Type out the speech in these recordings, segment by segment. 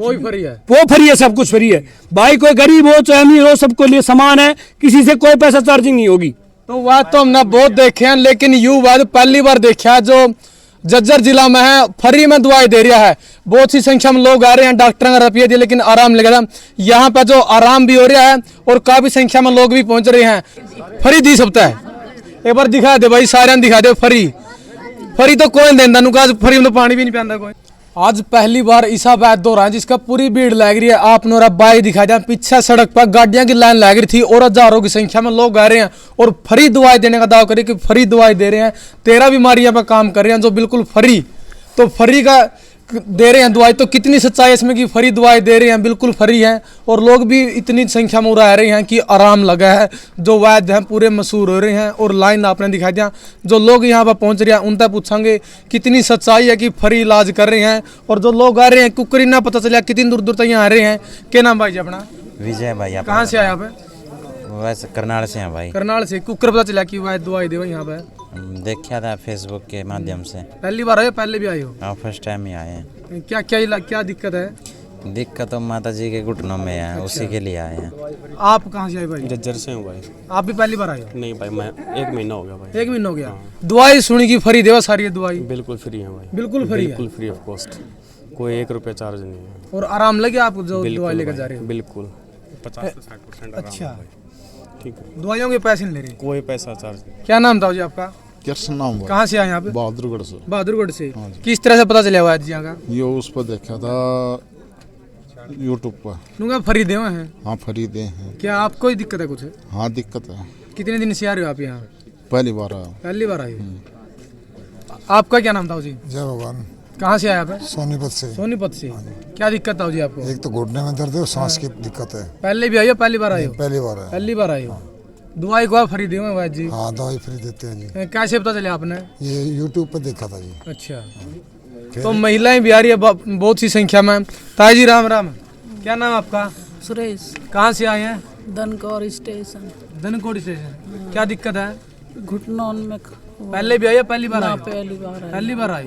वो फ्री है, वो फ्री है, सब कुछ फ्री है भाई। कोई गरीब हो चाहे अमीर हो, सबको लिए समान है, किसी से कोई पैसा चार्जिंग नहीं होगी। तो बात तो हमने बहुत देखे हैं, लेकिन यू बात पहली बार देखा है जो जज्जर जिला में है, फ्री में दवाई दे रहा है। बहुत सी संख्या में लोग आ रहे हैं, डॉक्टर का रुपये दिए लेकिन आराम लग रहा है। यहाँ पे जो आराम भी हो रहा है और काफी संख्या में लोग भी पहुंच रहे हैं। फ्री दी सकता है, एक बार दिखा दे भाई, सारे दिखा दे। फ्री फ्री तो कोई देता नुका, फ्री में तो पानी भी नहीं पियादा कोई। आज पहली बार ईसा बैत दो रहा है जिसका पूरी भीड़ लग रही है। आप नोरा बाई दिखा जाए, पीछे सड़क पर गाड़ियां की लाइन लग रही थी और हजारों की संख्या में लोग आ रहे हैं और फ्री दवाई देने का दावा करे कि फ्री दवाई दे रहे हैं। 13 बीमारियां पर काम कर रहे हैं जो बिल्कुल फ्री। तो फ्री का दे रहे हैं दवाई, तो कितनी सच्चाई है इसमें कि फ्री दवाई दे रहे हैं, बिल्कुल फ्री है। और लोग भी इतनी संख्या में रह रहे हैं कि आराम लगा है। जो वैद्य हैं पूरे मशहूर हो रहे हैं और लाइन आपने दिखा दिया। जो लोग यहाँ पर पहुँच रहे हैं उनसे पूछेंगे कितनी सच्चाई है कि फ्री इलाज कर रहे हैं। और जो लोग आ रहे हैं कुकरी ना पता चला कितनी दूर दूर तक यहाँ आ रहे हैं। क्या नाम भाई जी अपना? विजय भाई। कहाँ से आए आप? वैसे करनाल से हैं भाई। करनाल से। कुकर पता चला कि वैद्य दवाई दे यहाँ पे? देखा था फेसबुक के माध्यम से। पहली बार आए हो पहले भी आए हो? हाँ, फर्स्ट टाइम ही आए हैं। क्या दिक्कत है? दिक्कत तो माता जी के घुटनों में है। अच्छा। उसी के लिए आए हैं। आप कहाँ से आए भाई? जज्जर से हूँ भाई। आप भी पहली बार आए हो? नहीं भाई, मैं 1 महीना हो गया भाई। 1 महीना हो गया। दवाई सुनी की फ्री देवा सारी दवाई? बिल्कुल फ्री है भाई। बिल्कुल फ्री है? बिल्कुल फ्री ऑफ कॉस्ट, कोई 1 रुपया चार्ज नहीं है। और आराम लगे आपको जो दवाई लेकर जा रहे हो? बिल्कुल 50 से 60% आराम। अच्छा, ठीक है। दवाइयों के पैसे नहीं ले रहे? कोई पैसा चार्ज नहीं। क्या नाम था जी आपका? कृष्ण नाम हुआ। कहाँ से आए यहाँ पे? बहादुरगढ़ से। बहादुरगढ़ से। किस तरह से पता चला हुआ जी यहाँ का? ये उस पर देखा था यूट्यूब पर। नुका फ्री देवा है? हाँ फ्री दे हैं। क्या आपको ही दिक्कत है कुछ? हाँ दिक्कत है। कितने दिन से आ रहे हो आप यहाँ? पहली बार आया। पहली बार आए हो। आपका क्या नाम था जी? जय भगवान। कहाँ से आए आप? सोनीपत से। सोनीपत से। क्या दिक्कत था जी आपको? एक तो घुटने में दर्द है और सांस की दिक्कत है। पहले भी आए हो पहली बार आए हो? पहली बार है। पहली बार आए हो। दवाई को फ्री देवा वैद्य जी? हाँ दवाई फ्री देते हैं जी। कैसे पता चला आपने? ये यूट्यूब पर देखा था जी। अच्छा, तो महिलाएं भी आ रही है बहुत सी संख्या में। ताई जी राम राम। क्या नाम आपका? सुरेश। कहाँ से आए हैं? धनकौर स्टेशन। धनकौर स्टेशन। क्या दिक्कत है? घुटनों में पहले भी आए या पहली बार आए? पहली बार आई। पहली बार आए।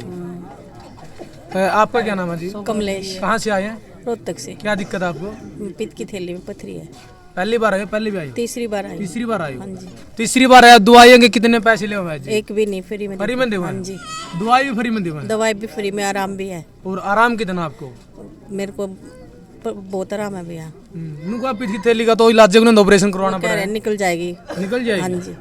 आपका क्या नाम है जी? कमलेश। कहाँ से आए हैं? रोहतक से। क्या दिक्कत है आपको? पित्त की थैली में पथरी है। पहली बार आए? पहले भी आए? तीसरी बार आई। तीसरी बार आए? हाँ जी। तीसरी बार आया। दवाइयों के कितने पैसे ले हुए जी? एक भी नहीं, फ्री में। फ्री में देवा? हाँ जी। दवाई भी फ्री में देवा? दवाई भी फ्री में, आराम भी है। और आराम कितना आपको? मेरे को बहुत आराम है भैया। नुका पित्त की थैली का तो इलाज ऑपरेशन करवाना कह रहे पड़ेगा? निकल जाएगी। निकल जाएगी? हाँ जी।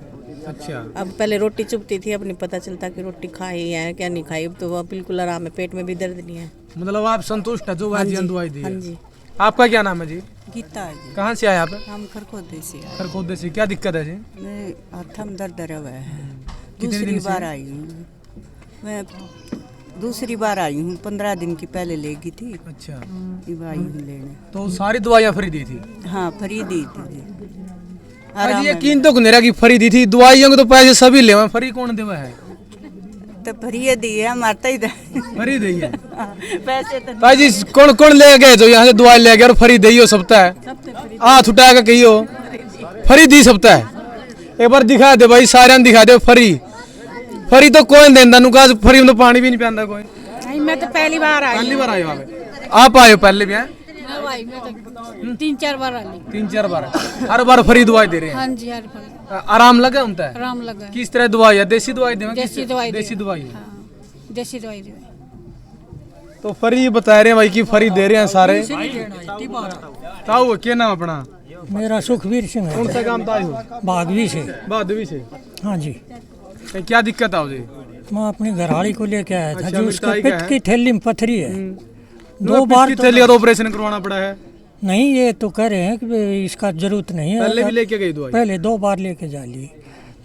अच्छा। अब पहले रोटी चुभती थी, अब नहीं पता चलता कि रोटी खाई है क्या नहीं खाई। अब तो वह बिल्कुल आराम है, पेट में भी दर्द नहीं है। मतलब आप संतुष्ट है जो वैद्य दवाई दी? हाँ जी। आपका क्या नाम है जी? गीता है जी। कहाँ से आए आप? हम खरखोदे से आए। खरखोदे से। क्या दिक्कत है जी? मैं हाथ में दर्द रहा है। कितने दिन दूसरी से? बार आई हूँ मैं। दूसरी बार आई हूँ, 15 दिन की पहले लेगी थी। अच्छा, अब आई हूँ लेने। तो सारी दवाइयाँ फ्री दी थी? हाँ फ्री दी थी जी। आज यकीन तो नहीं रहा कि फ्री दी थी। दवाइयों के तो पैसे सभी ले हुए, फ्री कौन देवा है? तो फ्री दी है, मारता ही फ्री दी है। पैसे तो ताई जी कौन कौन ले गए जो यहाँ से दवाई ले गए और फ्री दी हो सबता है? हाथ उठा के कहियो फ्री दी सबता है। एक बार दिखा दे भाई, सारे दिखा दे। फ्री फ्री तो कोई देता नुका, फ्री में तो पानी भी नहीं पियादा कोई। नहीं, मैं तो पहली बार आई। पहली बार आए हो आप? आए हो पहले भी? 3-4 बार आई। 3-4 बार? हर बार फ्री दवाई दे रहे हैं? हाँ जी, हर बार आराम लगा उनका? आराम लगा। किस तरह दवाई है? देसी दवाई देवा? देसी दवाई। देसी दवाई है। देसी दवाई दे। तो फ्री बता रहे हैं भाई कि फ्री दे रहे हैं सारे। ताऊ क्या नाम अपना? मेरा सुखवीर सिंह है। कौन सा काम था? बागवी से। बहादुरी से। हाँ जी। क्या दिक्कत है जी? मैं अपनी घरवाली को लेके आया था। अच्छा, जो उसका मिठाई का पित्त है? की थैली में पथरी है। 2 बार बार तो ऑपरेशन करवाना पड़ा है? नहीं, ये तो कह रहे हैं कि इसका जरूरत नहीं है। पहले भी लेके गई दवाई? पहले 2 बार लेके जा ली।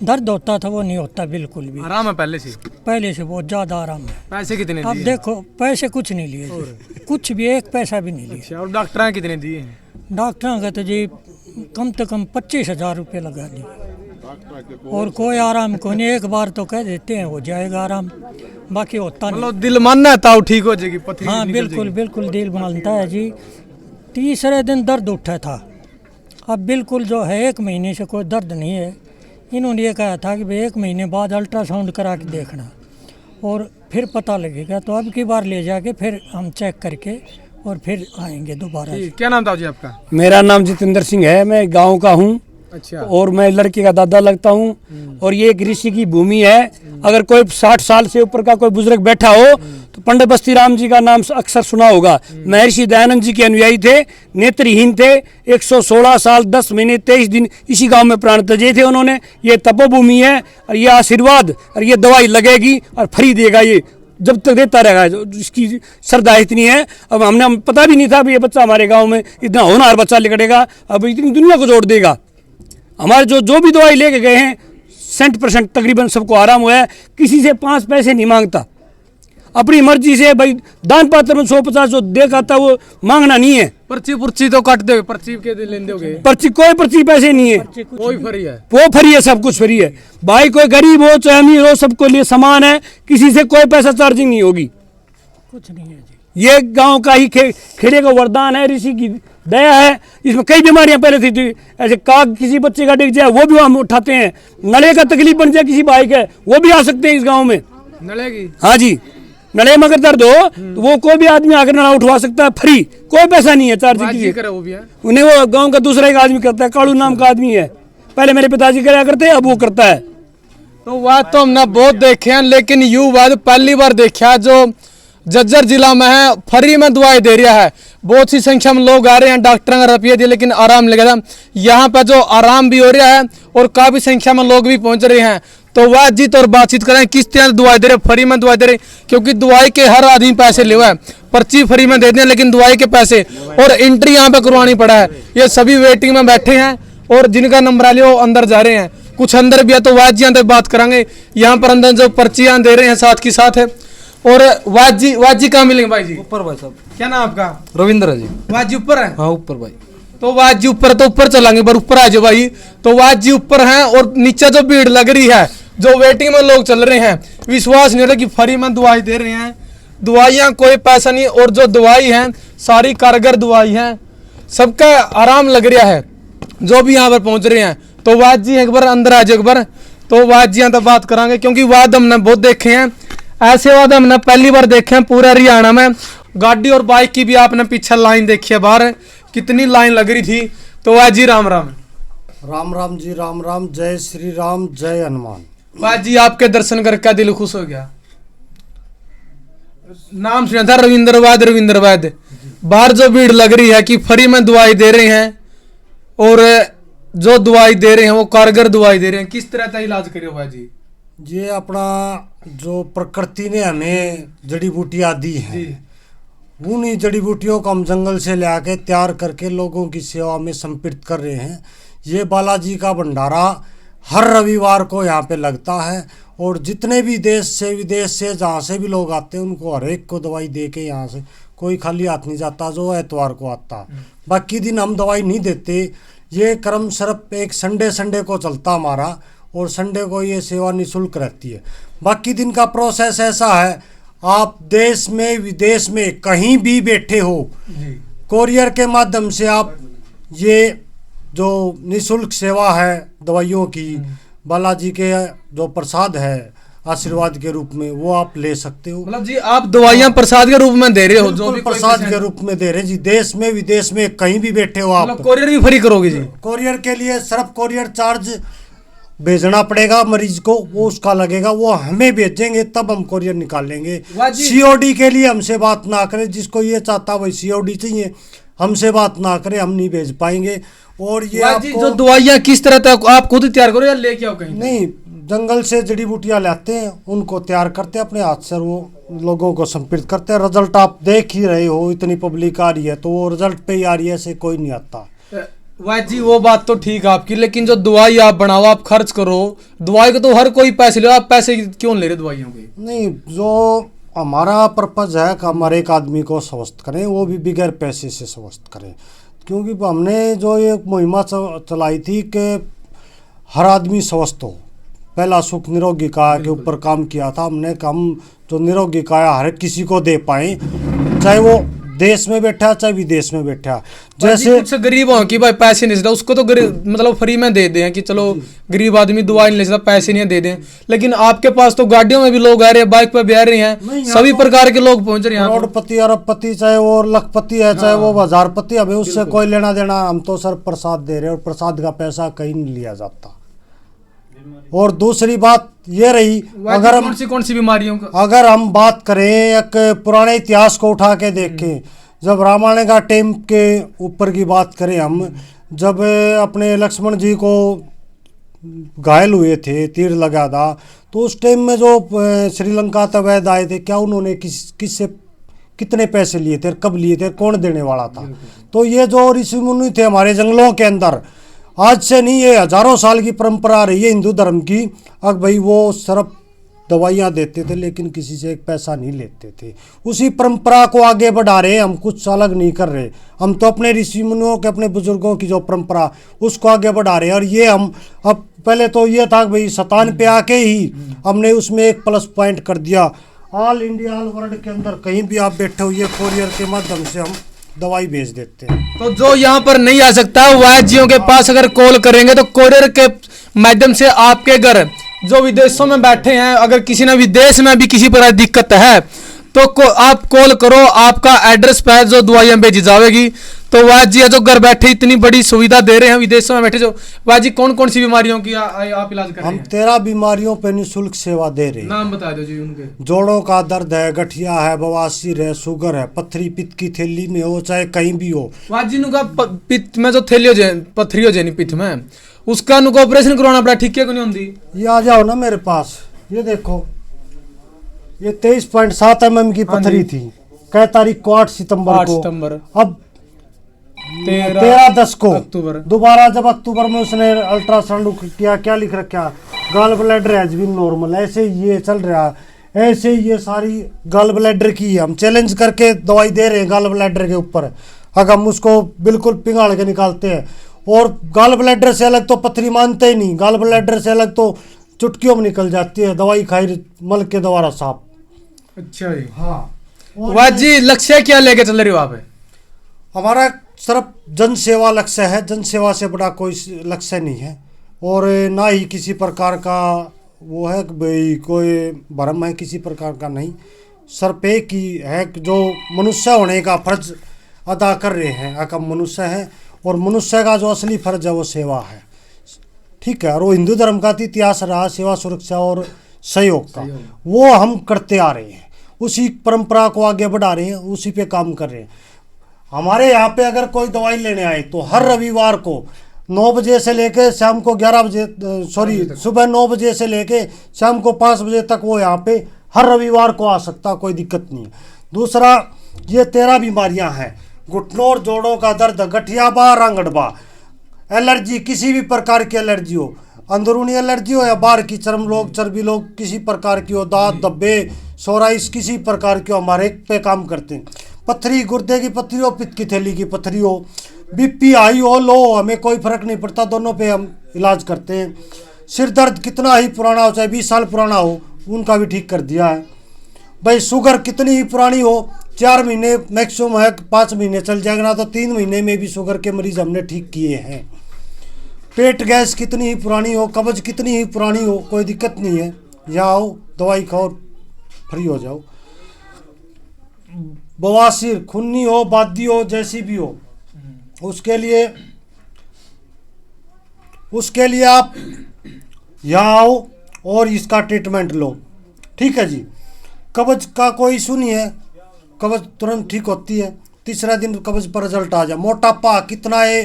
दर्द होता था, वो नहीं होता बिल्कुल भी। आराम है पहले से? पहले से बहुत ज्यादा आराम है। पैसे कितने अब दिए? देखो, पैसे कुछ नहीं लिए जी। कुछ भी 1 पैसा भी नहीं लिए। अच्छा, और डॉक्टर कितने दिए? डॉक्टर का तो जी कम से कम 25,000 रुपये लगा दिए। और कोई आराम को नहीं। 1 बार तो कह देते हैं हो जाएगा आराम, बाकी होता नहीं। मतलब दिल मानना है ताऊ ठीक हो जाएगी पथरी? हाँ बिल्कुल बिल्कुल दिल मानता है जी। तीसरे दिन दर्द उठा था। अब बिल्कुल जो है 1 महीने से कोई दर्द नहीं है। इन्होंने ये कहा था कि भाई 1 महीने बाद अल्ट्रासाउंड करा के देखना और फिर पता लगेगा। तो अब की बार ले जाके फिर हम चेक करके और फिर आएंगे दोबारा। ठीक, क्या नाम था जी आपका? मेरा नाम जितेंद्र सिंह है, मैं गांव का हूं अच्छा। और मैं लड़के का दादा लगता हूं। और ये एक ऋषि की भूमि है। अगर कोई 60 साल से ऊपर का कोई बुजुर्ग बैठा हो तो पंडित बस्ती राम जी का नाम अक्सर सुना होगा। महर्षि दयानंद जी के अनुयायी थे, नेत्रहीन थे, 116 साल 10 महीने 23 दिन इसी गांव में प्राण त्याजे थे उन्होंने। ये तपोभूमि है और ये आशीर्वाद और ये दवाई लगेगी और फ्री देगा, ये जब तक देता रहेगा। इसकी श्रद्धा इतनी है। अब हमने पता भी नहीं था भी ये बच्चा हमारे गांव में इतना होनहार बच्चा निकलेगा, अब इतनी दुनिया को जोड़ देगा। हमारे जो भी दवाई लेके गए हैं 100% तकरीबन सबको आराम हुआ है। किसी से 5 पैसे नहीं मांगता, अपनी मर्जी से भाई दान पात्र में 150 जो दे आता वो मांगना नहीं है। पर्ची तो काट दे, पर्ची के लेन दोगे? पर्ची कोई पर्ची पैसे नहीं है, कोई फ्री है, वो फ्री है, सब कुछ फ्री है भाई। कोई गरीब हो चाहे अमीर हो सबको लिए समान है, किसी से कोई पैसा चार्जिंग नहीं होगी, कुछ नहीं है जी। ये गांव का ही खेड़े का वरदान है, ऋषि की दया है। इसमें कई बीमारियां पहले थी, ऐसे काग किसी बच्चे का डिग जाए वो भी हम उठाते हैं, नले का तकलीफ बन जाए किसी भाई का वो भी आ सकते हैं इस गांव में। नले की? हाँ जी, नले में अगर दर्द हो तो वो कोई भी आदमी आकर नला उठवा सकता है, फ्री, कोई पैसा नहीं है चार्जिंग की। वो भी है, उन्हें वो गाँव का दूसरा एक आदमी करता है, कालू नाम का आदमी है, पहले मेरे पिताजी कराया करते अब वो करता है। तो बात तो हमने बहुत देखे हैं, लेकिन यूं बात पहली बार देखा जो जज्जर जिला में है, फ्री में दवाई दे रहा है। बहुत सी संख्या में लोग आ रहे हैं, डॉक्टर का रुपये दिए लेकिन आराम लगेगा। यहाँ पर जो आराम भी हो रहा है और काफी संख्या में लोग भी पहुंच रहे हैं। तो बातचीत और बातचीत करें किस तरह दवाई दे रहे, फ्री में दवाई दे रहे, क्योंकि दवाई के हर आदमी पैसे ले हुआ है। पर्ची फ्री में देते हैं लेकिन दवाई के पैसे और एंट्री यहाँ पे करवानी पड़ा है। ये सभी वेटिंग में बैठे हैं और जिनका नंबर आ लिया वो अंदर जा रहे हैं, कुछ अंदर भी है। तो वाजियां तक बात करेंगे, यहाँ पर अंदर जो पर्चियां दे रहे हैं साथ की साथ है। और वाजी कहाँ मिलेंगे भाई जी? ऊपर भाई साहब। क्या नाम आपका? रविंद्र जी। वाजी ऊपर है? हाँ ऊपर भाई। तो वाजी ऊपर, तो ऊपर चलेंगे पर ऊपर आ जाओ भाई। तो वाजी ऊपर है और नीचे जो भीड़ लग रही है, जो वेटिंग में लोग चल रहे हैं, विश्वास नहीं हो रहा कि फ्री में दवाई दे रहे हैं। दवाइयाँ कोई पैसा नहीं, और जो दवाई है सारी कारगर दवाई है, सबका आराम लग रहा है जो भी यहाँ पर पहुंच रहे हैं। तो वाजी एक बार अंदर आ जाओ एक बार। तो वाजियाँ तो बात करांगे क्योंकि वाद हमने बहुत देखे हैं, ऐसे वाद हमने पहली बार देखे हैं पूरा हरियाणा में। गाड़ी और बाइक की भी आपने पीछे लाइन देखी है, बाहर कितनी लाइन लग रही थी। तो वाजी राम राम। राम राम जी, राम राम, जय श्री राम, जय हनुमान। वाजी आपके दर्शन करके दिल खुश हो गया। नाम सुना था रविंद्र वैद, रविंद्र वैद। बाहर जो भीड़ लग रही है कि फ्री में दवाई दे रहे हैं और जो दवाई दे रहे हैं वो कारगर दवाई दे रहे हैं, किस तरह का इलाज करियो भाई? ये अपना जो प्रकृति ने हमें जड़ी बूटियाँ दी हैं, उन्हीं जड़ी बूटियों को हम जंगल से ले आके तैयार करके लोगों की सेवा में समर्पित कर रहे हैं। ये बालाजी का भंडारा हर रविवार को यहाँ पे लगता है और जितने भी देश से विदेश से जहाँ से भी लोग आते हैं उनको हर एक को दवाई दे के यहाँ से कोई खाली हाथ नहीं जाता जो एतवार को आता। बाकी दिन हम दवाई नहीं देते। ये क्रम सिर्फ एक संडे को चलता हमारा, और संडे को ये सेवा निःशुल्क रहती है। बाकी दिन का प्रोसेस ऐसा है, आप देश में विदेश में कहीं भी बैठे हो, कोरियर के माध्यम से आप ये जो निःशुल्क सेवा है दवाइयों की, बालाजी के जो प्रसाद है आशीर्वाद के रूप में, वो आप ले सकते हो। मतलब जी आप दवाइयाँ प्रसाद के रूप में दे रहे हो? जो भी प्रसाद के रूप में दे रहे जी, देश में विदेश में कहीं भी बैठे हो आप। कोरियर भी फ्री करोगे जी? कोरियर के लिए सिर्फ कोरियर चार्ज भेजना पड़ेगा मरीज को, वो उसका लगेगा, वो हमें भेजेंगे तब हम कोरियर निकालेंगे। सीओडी के लिए हमसे बात ना करें, जिसको ये चाहता वही सीओडी चाहिए, हमसे बात ना करें, हम नहीं भेज पाएंगे। और ये आपको जो दवाइयाँ किस तरह तक आप खुद तैयार करो या लेके आओ कहीं? नहीं, जंगल से जड़ी बूटियाँ लाते हैं, उनको तैयार करते हैं अपने हाथ से, वो लोगों को समर्पित करते हैं। रिजल्ट आप देख ही रहे हो, इतनी पब्लिक आ रही है तो वो रिजल्ट पे ही आ रही है, ऐसे कोई नहीं आता। वाह जी वो बात तो ठीक है आपकी, लेकिन जो दवाई आप बनाओ, आप खर्च करो, दवाई को तो हर कोई पैसे ले, आप पैसे क्यों ले रहे दवाइयों के? नहीं, जो हमारा पर्पज है कि हम एक आदमी को स्वस्थ करें, वो भी बगैर पैसे से स्वस्थ करें। क्योंकि हमने जो ये मुहिमा चलाई थी कि हर आदमी स्वस्थ हो, पहला सुख निरोगी काया के ऊपर काम किया था हमने। हम जो निरोगी काया हर किसी को दे पाएँ, चाहे वो देश में बैठा चाहे विदेश में बैठा। जैसे कुछ गरीब हो कि भाई पैसे नहीं सकता, उसको तो मतलब फ्री में दे दें कि चलो गरीब आदमी दवाई नहीं ले सकता, पैसे नहीं दे दें। लेकिन आपके पास तो गाड़ियों में भी लोग आ रहे हैं, बाइक पे भी आ रहे हैं, सभी प्रकार के लोग पहुंच रहे हैं। करोड़पति अरबपति चाहे वो लखपति है चाहे वो हजारपति, हमें उससे कोई लेना देना, हम तो सर प्रसाद दे रहे हैं और प्रसाद का पैसा कहीं नहीं लिया जाता। और दूसरी बात ये रही, अगर हम कौन सी बीमारियों का अगर हम बात करें एक पुराने इतिहास को उठा के देखें, जब रामायण का टाइम के ऊपर की बात करें हम, जब अपने लक्ष्मण जी को घायल हुए थे, तीर लगा था, तो उस टाइम में जो श्रीलंका तक वैद्य आए थे, क्या उन्होंने किससे कितने पैसे लिए थे, कब लिए थे, कौन देने वाला था? तो ये जो ऋषि मुनि थे हमारे जंगलों के अंदर, आज से नहीं, ये हजारों साल की परंपरा रही है हिंदू धर्म की। अब भाई वो सिर्फ दवाइयाँ देते थे लेकिन किसी से एक पैसा नहीं लेते थे। उसी परंपरा को आगे बढ़ा रहे हैं हम, कुछ अलग नहीं कर रहे। हम तो अपने ऋषि मुनियों के, अपने बुजुर्गों की जो परंपरा उसको आगे बढ़ा रहे हैं। और ये हम अब, पहले तो ये था कि भाई शतान पे आके ही हमने उसमें एक प्लस पॉइंट कर दिया। ऑल इंडिया ऑल वर्ल्ड के अंदर कहीं भी आप बैठे हो, ये कोरियर के माध्यम से हम दवाई भेज देते हैं। तो जो यहाँ पर नहीं आ सकता वैद्यों के पास अगर कॉल करेंगे तो कोरियर के माध्यम से आपके घर, जो विदेशों में बैठे हैं, अगर किसी ने विदेश में भी किसी प्रकार दिक्कत है तो आप कॉल करो, आपका एड्रेस पे जो दवाइयाँ भेजी जाएगी। तो वैद्य जी जो घर बैठे इतनी बड़ी सुविधा दे रहे हैं विदेशों में बैठे, जो वैद्य जी कौन कौन सी बीमारियों की आप इलाज कर रहे हैं? हम 13 बीमारियों पे निःशुल्क सेवा दे रहे हैं। नाम बता दो जी उनके। जोड़ों का दर्द है, गठिया है, बवासीर है, शुगर है, पथरी पित्त की थैली में हो चाहे कहीं भी हो। वैद्य जी नुका पित्त में जो थैली हो पथरी हो जाए पित्त में, उसका नुका ऑपरेशन करवाना पड़ा, ठीक है को नहीं होती? ये आ जाओ ना मेरे पास, ये देखो, ये 23.7 mm की पथरी थी। कै तारीख को? 8 सितंबर को। अब 13/10 को दोबारा जब अक्टूबर में उसने अल्ट्रासाउंड किया, क्या लिख रखा? Gall bladder has been normal. ऐसे ये चल रहा है, ऐसे ये सारी गॉल ब्लैडर की हम चैलेंज करके दवाई दे रहे हैं गॉल ब्लैडर के ऊपर। अगर हम उसको बिल्कुल पिघाड़ के निकालते हैं, और गॉल ब्लैडर से अलग तो पथरी मानते ही नहीं, गॉल ब्लैडर से अलग तो चुटकियों में निकल जाती है, दवाई खाई मल के द्वारा साफ। अच्छा जी। हाँ, वैद्य जी लक्ष्य क्या लेके चल रहे हो आप? हमारा सिर्फ जन सेवा लक्ष्य है, जन सेवा से बड़ा कोई लक्ष्य नहीं है। और ना ही किसी प्रकार का वो है कि भाई कोई भरम है, किसी प्रकार का नहीं। सिर्फ एक ही है कि जो मनुष्य होने का फर्ज अदा कर रहे हैं, अगर मनुष्य है, और मनुष्य का जो असली फर्ज है वो सेवा है, ठीक है। और वो हिंदू धर्म का इतिहास रहा, सेवा, सुरक्षा और सहयोग का, वो हम करते आ रहे हैं, उसी परंपरा को आगे बढ़ा रहे हैं, उसी पे काम कर रहे हैं। हमारे यहाँ पे अगर कोई दवाई लेने आए तो हर रविवार को 9 बजे से लेके शाम को 11 बजे, सुबह 9 बजे से लेके शाम को 5 बजे तक वो यहाँ पे हर रविवार को आ सकता, कोई दिक्कत नहीं है। दूसरा, ये 13 बीमारियाँ हैं, घुटनों और जोड़ों का दर्द, गठिया बा, रांगड़बा, एलर्जी, किसी भी प्रकार की एलर्जी हो, अंदरूनी एलर्जी हो या बाहर की, चर्म रोग, चर्बी रोग किसी प्रकार की हो, दांत धब्बे, सोराइस किसी प्रकार की हो, हमारे पे काम करते हैं। पथरी, गुर्दे की पथरी हो, पित्त की थैली की पथरी हो, बीपी हाई हो, लो हो, हमें कोई फर्क नहीं पड़ता, दोनों पे हम इलाज करते हैं। सिर दर्द कितना ही पुराना हो, चाहे 20 साल पुराना हो, उनका भी ठीक कर दिया है। भाई शुगर कितनी ही पुरानी हो, 4 महीने मैक्सिमम है, 5 महीने चल जाएगा ना, तो 3 महीने में भी शुगर के मरीज हमने ठीक किए हैं। पेट गैस कितनी ही पुरानी हो, कब्ज कितनी ही पुरानी हो, कोई दिक्कत नहीं है, यहाँ आओ, दवाई खाओ, फ्री हो जाओ। बवासीर, खूनी हो, बादी हो, जैसी भी हो, उसके लिए आप यहाँ आओ और इसका ट्रीटमेंट लो, ठीक है जी। कब्ज का कोई इशू नहीं है, कब्ज तुरंत ठीक होती है, तीसरा दिन कब्ज पर रिजल्ट आ जाए। मोटापा कितना है,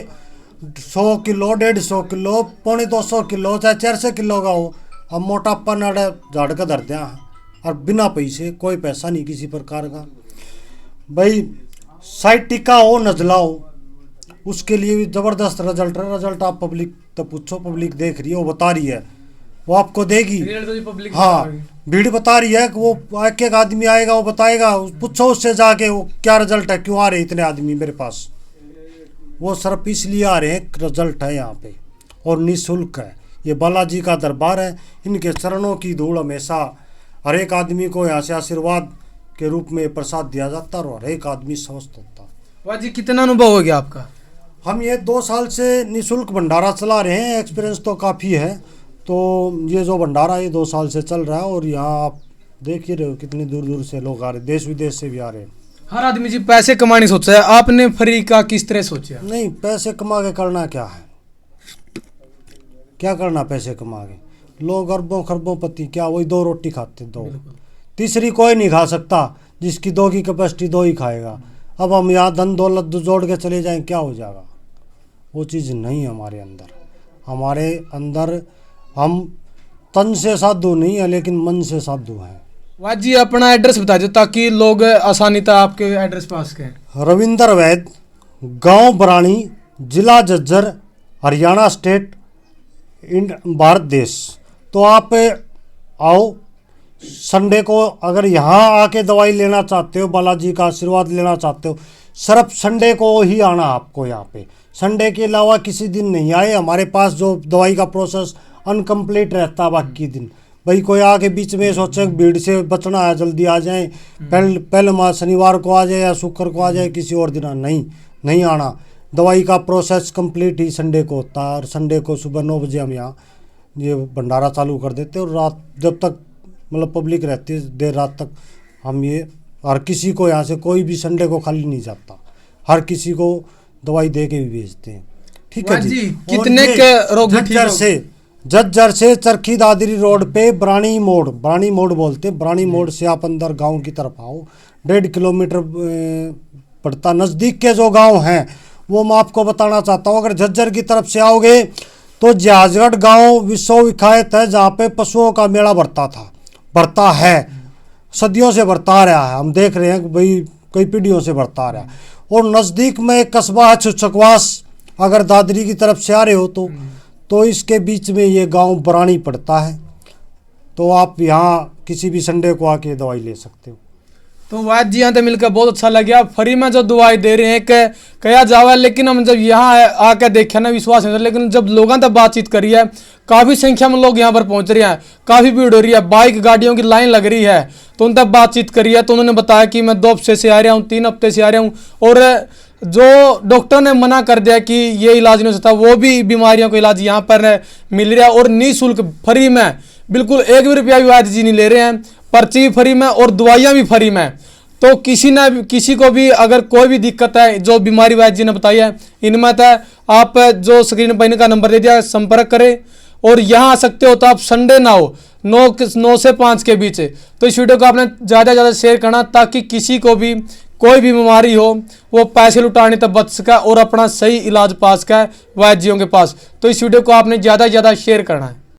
100 किलो, 150 किलो, 250 किलो, चाहे 400 किलो का हो, हम मोटापा नाड़ा झाड़ का धरते हैं, और बिना पैसे, कोई पैसा नहीं किसी प्रकार का। भाई साइटिका हो, नजला हो, उसके लिए भी ज़बरदस्त रिजल्ट है। रिजल्ट आप पब्लिक तो पूछो, पब्लिक देख रही है, वो बता रही है, वो आपको देगी। हाँ, भीड़ बता रही है कि वो एक एक आदमी आएगा, वो बताएगा, पूछो उससे जाके वो क्या रिजल्ट है, क्यों आ रहे इतने आदमी मेरे पास। वो सिर्फ इसलिए आ रहे हैं, रिजल्ट है यहाँ पे और निःशुल्क है। ये बालाजी का दरबार है, इनके चरणों की धूल हमेशा हर एक आदमी को यहाँ से आशीर्वाद के रूप में प्रसाद दिया जाता है और हर एक आदमी स्वस्थ होता है। वाह जी, कितना अनुभव हो गया आपका? हम ये 2 साल से निःशुल्क भंडारा चला रहे हैं, एक्सपीरियंस तो काफ़ी है। तो ये जो भंडारा ये 2 साल से चल रहा है और यहाँ आप देख ही रहे हो कितनी दूर दूर से लोग आ रहे हैं, देश विदेश से भी आ रहे हैं। हर आदमी जी पैसे कमाने सोचा है, आपने फ्री का किस तरह सोचा? नहीं, पैसे कमा के करना क्या है, क्या करना पैसे कमा के? लोग अरबों खरबों पति क्या वही 2 रोटी खाते, 2 तीसरी कोई नहीं खा सकता, जिसकी 2 की कैपेसिटी 2 ही खाएगा। अब हम यहाँ धन दौलत जोड़ के चले जाएं, क्या हो जाएगा? वो चीज़ नहीं है हमारे अंदर। हमारे अंदर हम तन से साधु नहीं है लेकिन मन से साधु हैं। वाह जी, अपना एड्रेस बता दो ताकि लोग आसानी से आपके एड्रेस पे आ सकें। रविंदर वैद, गांव बरानी, जिला झज्जर, हरियाणा स्टेट, भारत देश। तो आप आओ संडे को, अगर यहाँ आके दवाई लेना चाहते हो, बालाजी का आशीर्वाद लेना चाहते हो, सिर्फ संडे को ही आना आपको यहाँ पे। संडे के अलावा किसी दिन नहीं आए। हमारे पास जो दवाई का प्रोसेस अनकम्प्लीट रहता है बाकी दिन। भाई कोई आके बीच में सोचे भीड़ से बचना है, जल्दी आ जाए, पहले शनिवार को आ जाए या शुक्र को आ जाए, किसी और दिन नहीं आना। दवाई का प्रोसेस कंप्लीट ही संडे को होता है और संडे को सुबह 9 बजे हम यहाँ ये भंडारा चालू कर देते हैं और रात जब तक मतलब पब्लिक रहती है देर रात तक हम ये, हर किसी को यहाँ से कोई भी संडे को खाली नहीं जाता, हर किसी को दवाई दे के भी भेजते हैं। ठीक है जी। कितने के रोग झज्जर से चरखी दादरी रोड पे ब्राणी मोड़ बोलते, ब्राणी मोड़ से आप अंदर गांव की तरफ आओ, 1.5 किलोमीटर पड़ता। नज़दीक के जो गांव हैं वो मैं आपको बताना चाहता हूँ। अगर झज्जर की तरफ से आओगे तो जहाजगढ़ गांव विश्वविख्यात है, जहाँ पे पशुओं का मेला बढ़ता है, सदियों से बढ़ता रहा है। हम देख रहे हैं कि भाई कई पीढ़ियों से बढ़ता रहा है। और नज़दीक में एक कस्बा है छुचकवास, अगर दादरी की तरफ से आ रहे हो तो इसके बीच में ये गांव बरानी पड़ता है। तो आप यहाँ किसी भी संडे को आके दवाई ले सकते हो। तो वाद जी यहाँ तो मिलकर बहुत अच्छा लगा। फ्री में जो दवाई दे रहे हैं कया जावा, लेकिन हम जब यहाँ आकर देखे ना विश्वास नहीं, लेकिन जब लोगों तक बातचीत करी है, काफ़ी संख्या में लोग यहाँ पर पहुँच रहे हैं, काफ़ी भीड़ हो रही है, बाइक गाड़ियों की लाइन लग रही है। तो उन तक बातचीत करी है तो उन्होंने बताया कि मैं 2 हफ्ते से आ रहा हूँ, 3 हफ्ते से आ रहा हूँ, और जो डॉक्टर ने मना कर दिया कि ये इलाज नहीं हो सकता, वो भी बीमारियों का इलाज यहाँ पर मिल रहा है और निःशुल्क फ्री में, बिल्कुल 1 भी रुपया भी वाद जी नहीं ले रहे हैं, पर्ची भी फ्री में और दवाइयाँ भी फ्री में। तो किसी को भी अगर कोई भी दिक्कत है, जो बीमारी वैद्य जी ने बताई है, इनमें तो आप जो स्क्रीन पर इनका नंबर दे दिया, संपर्क करें और यहाँ आ सकते हो। तो आप संडे ना हो 9 से 5 के बीच। तो इस वीडियो को आपने ज़्यादा से ज़्यादा शेयर करना ताकि किसी को भी कोई भी बीमारी हो वो पैसे लुटाने तक बच सका और अपना सही इलाज पा सका वैद्यों के पास। तो इस वीडियो को आपने ज़्यादा से ज़्यादा शेयर करना है।